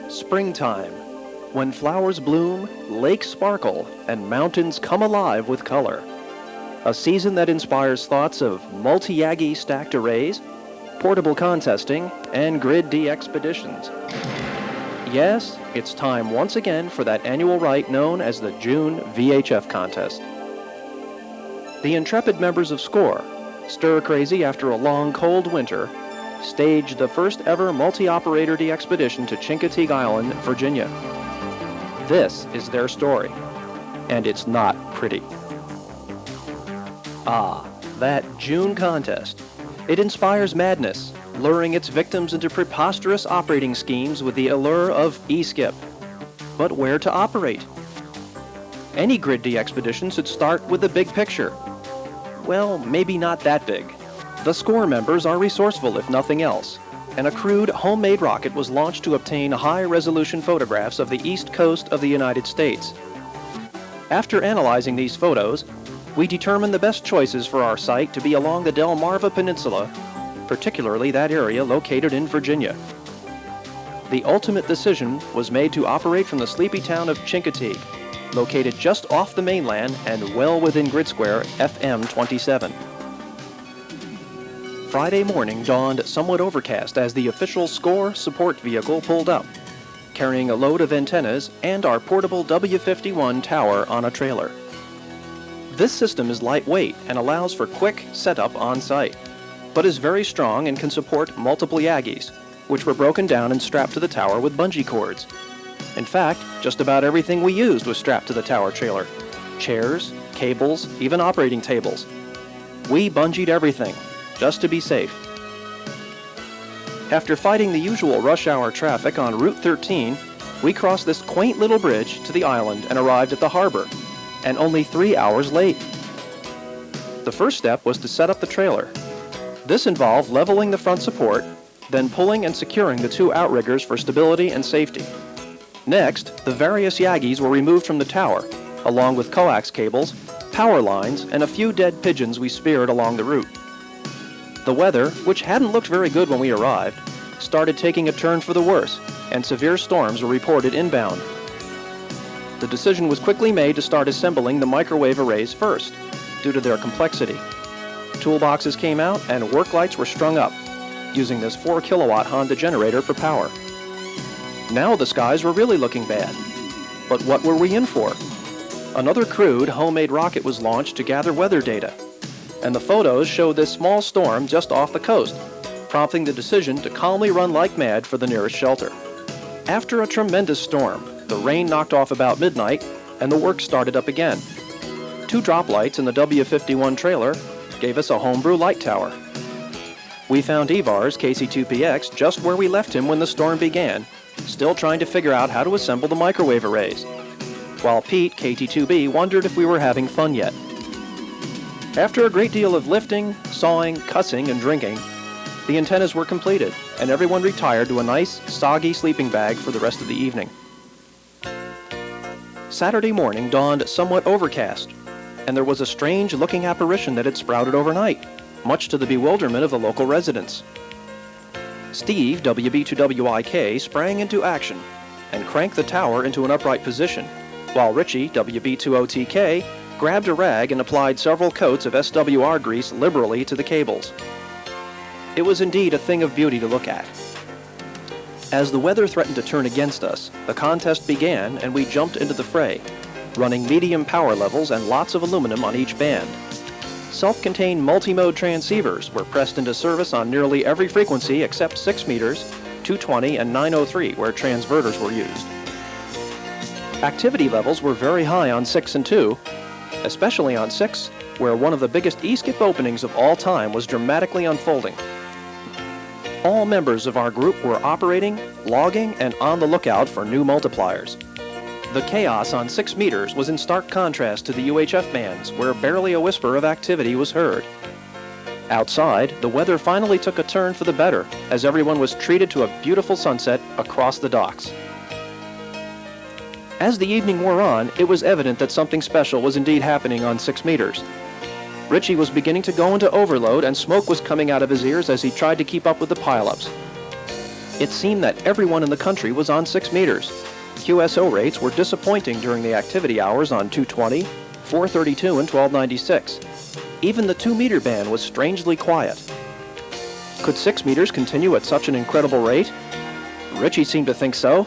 Springtime, when flowers bloom, lakes sparkle, and mountains come alive with color. A season that inspires thoughts of multi-Yagi stacked arrays, portable contesting, and Grid D expeditions. Yes, it's time once again for that annual rite known as the June VHF contest. The intrepid members of SCORE, stir-crazy after a long, cold winter, staged the first ever multi-operator D expedition to Chincoteague Island, Virginia. This is their story, and it's not pretty. Ah, that June contest. It inspires madness, luring its victims into preposterous operating schemes with the allure of e-skip. But where to operate? Any Grid D expedition should start with the big picture. Well, maybe not that big. The SCORE members are resourceful if nothing else, and a crude homemade rocket was launched to obtain high-resolution photographs of the east coast of the United States. After analyzing these photos, we determined the best choices for our site to be along the Delmarva Peninsula, particularly that area located in Virginia. The ultimate decision was made to operate from the sleepy town of Chincoteague, located just off the mainland and well within grid square FM27. Friday morning dawned somewhat overcast as the official SCORE support vehicle pulled up, carrying a load of antennas and our portable W51 tower on a trailer. This system is lightweight and allows for quick setup on site, but is very strong and can support multiple Yagis, which were broken down and strapped to the tower with bungee cords. In fact, just about everything we used was strapped to the tower trailer. Chairs, cables, even operating tables. We bungeed everything, just to be safe. After fighting the usual rush hour traffic on Route 13, we crossed this quaint little bridge to the island and arrived at the harbor, and only 3 hours late. The first step was to set up the trailer. This involved leveling the front support, then pulling and securing the two outriggers for stability and safety. Next, the various Yagis were removed from the tower, along with coax cables, power lines, and a few dead pigeons we speared along the route. The weather, which hadn't looked very good when we arrived, started taking a turn for the worse, and severe storms were reported inbound. The decision was quickly made to start assembling the microwave arrays first, due to their complexity. Toolboxes came out and work lights were strung up, using this 4-kilowatt Honda generator for power. Now the skies were really looking bad. But what were we in for? Another crude, homemade rocket was launched to gather weather data, and the photos showed this small storm just off the coast, prompting the decision to calmly run like mad for the nearest shelter. After a tremendous storm, the rain knocked off about midnight, and the work started up again. 2 drop lights in the W51 trailer gave us a homebrew light tower. We found Ivar's KC2PX just where we left him when the storm began, still trying to figure out how to assemble the microwave arrays, while Pete, KT2B, wondered if we were having fun yet. After a great deal of lifting, sawing, cussing, and drinking, the antennas were completed, and everyone retired to a nice, soggy sleeping bag for the rest of the evening. Saturday morning dawned somewhat overcast, and there was a strange-looking apparition that had sprouted overnight, much to the bewilderment of the local residents. Steve, WB2WIK, sprang into action and cranked the tower into an upright position, while Richie, WB2OTK, grabbed a rag and applied several coats of SWR grease liberally to the cables. It was indeed a thing of beauty to look at. As the weather threatened to turn against us, the contest began and we jumped into the fray, running medium power levels and lots of aluminum on each band. Self-contained multi-mode transceivers were pressed into service on nearly every frequency except 6 meters, 220, and 903, where transverters were used. Activity levels were very high on 6 and 2, especially on 6, where one of the biggest e-skip openings of all time was dramatically unfolding. All members of our group were operating, logging, and on the lookout for new multipliers. The chaos on 6 meters was in stark contrast to the UHF bands, where barely a whisper of activity was heard. Outside, the weather finally took a turn for the better, as everyone was treated to a beautiful sunset across the docks. As the evening wore on, it was evident that something special was indeed happening on 6 meters. Richie was beginning to go into overload, and smoke was coming out of his ears as he tried to keep up with the pileups. It seemed that everyone in the country was on 6 meters. QSO rates were disappointing during the activity hours on 220, 432, and 1296. Even the 2-meter band was strangely quiet. Could 6 meters continue at such an incredible rate? Richie seemed to think so,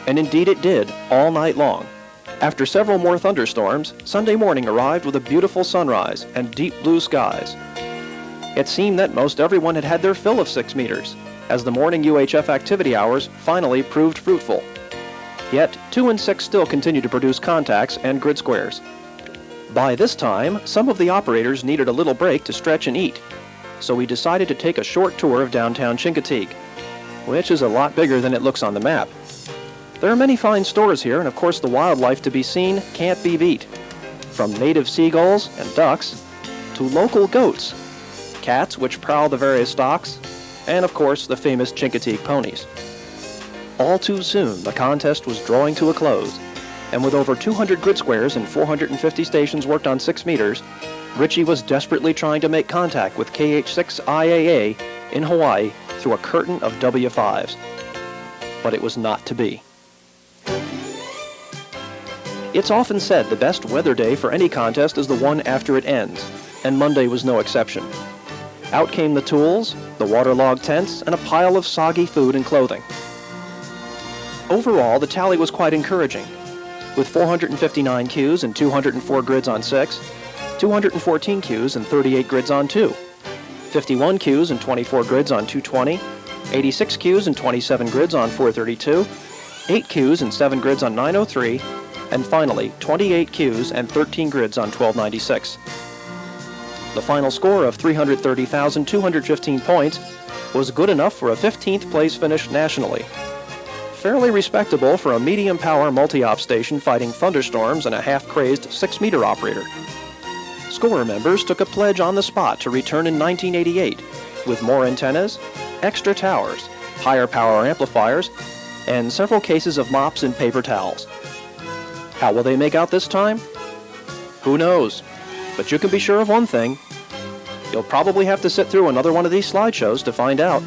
and indeed it did, all night long. After several more thunderstorms, Sunday morning arrived with a beautiful sunrise and deep blue skies. It seemed that most everyone had had their fill of 6 meters, as the morning UHF activity hours finally proved fruitful. Yet, 2 and 6 still continued to produce contacts and grid squares. By this time, some of the operators needed a little break to stretch and eat, so we decided to take a short tour of downtown Chincoteague, which is a lot bigger than it looks on the map. There are many fine stores here, and of course the wildlife to be seen can't be beat. From native seagulls and ducks, to local goats, cats which prowl the various stocks, and of course the famous Chincoteague ponies. All too soon, the contest was drawing to a close, and with over 200 grid squares and 450 stations worked on 6 meters, Richie was desperately trying to make contact with KH6IAA in Hawaii through a curtain of W5s. But it was not to be. It's often said the best weather day for any contest is the one after it ends, and Monday was no exception. Out came the tools, the waterlogged tents, and a pile of soggy food and clothing. Overall, the tally was quite encouraging, with 459 queues and 204 grids on 6, 214 queues and 38 grids on 2, 51 queues and 24 grids on 220, 86 queues and 27 grids on 432, 8 queues and 7 grids on 903, and finally 28 queues and 13 grids on 1296. The final score of 330,215 points was good enough for a 15th place finish nationally. Fairly respectable for a medium power multi-op station fighting thunderstorms and a half-crazed 6-meter operator. Scorer members took a pledge on the spot to return in 1988 with more antennas, extra towers, higher power amplifiers, and several cases of mops and paper towels. How will they make out this time? Who knows? But you can be sure of one thing. You'll probably have to sit through another one of these slideshows to find out.